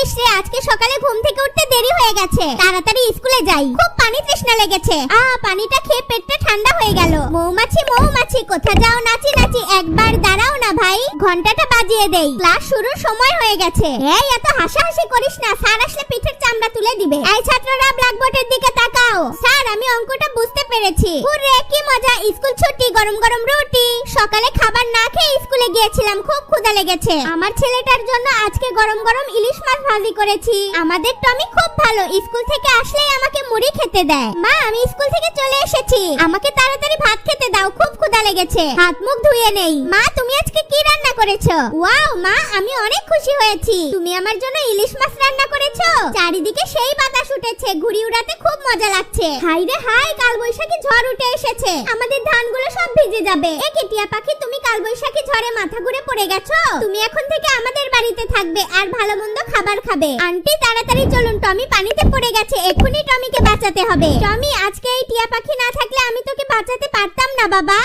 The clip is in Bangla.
ইস রে, আজকে সকালে ঘুম থেকে উঠতে দেরি হয়ে গেছে, তাড়াতাড়ি স্কুলে যাই। খুব পানি তৃষ্ণা লেগেছে। পানিটা খেয়ে পেটটা ঠান্ডা হয়ে গেল। মৌমাছি মৌমাছি কোথা যাও নাচি নাচি, একবার দাঁড়াও না ভাই, ঘন্টাটা বাজিয়ে দেই, ক্লাস শুরুর সময় হয়ে গেছে। এই এত হাসাহাসি করিস না, স্যার আসলে পিঠের চামড়া তুলে দিবে। এই ছাত্ররা ব্ল্যাকবোর্ডের দিকে তাকাও। স্যার আমি অঙ্কটা বুঝতে পেরেছি। হুররে কি মজা, স্কুল ছুটি, গরম গরম রুটি। সকালে খাবার না খেয়ে স্কুলে গিয়েছিলাম, খুব ক্ষুধা লেগেছে। আমার ছেলেটার জন্য আজকে গরম গরম ইলিশ মাছ ভাজি করেছি। আমাদের টমি খুব ভালো, স্কুল থেকে আসলেই আমাকে মুড়ি খেতে দেয়। মা আমি স্কুল থেকে চলে এসেছি, আমাকে তাড়াতাড়ি ভাত খেতে দাও, খুব ক্ষুধা লেগেছে। হাত মুখ ধুয়ে নেই। মা তুমি আজকে কি রান্না করেছো? ওয়াও মা, আমি অনেক খুশি হয়েছি, তুমি আমার জন্য ইলিশ মাছ রান্না করেছো। চারিদিকে সেই বাতাস উঠেছে, ঘুড়ি উড়াতে খুব মজা লাগছে। হাই রে হাই, কালবৈশাখী ঝড় উঠে এসেছে, আমাদের ধানগুলো সব ভিজে যাবে। এ কি টিয়া পাখি, তুমি কালবৈশাখী ঝড়ে মাথা ঘুরে পড়ে গেছো? তুমি এখন থেকে আমাদের বাড়িতে থাকবে আর ভালো মন্দ খাবার খাবে। আন্টি তাড়াতাড়ি চলুন, টমি পানিতে পড়ে গেছে, এখনই টমিকে বাঁচাতে হবে। টমি আজকে এই টিয়া পাখি না থাকলে আমি তোকে বাঁচাতে পারতাম না বাবা।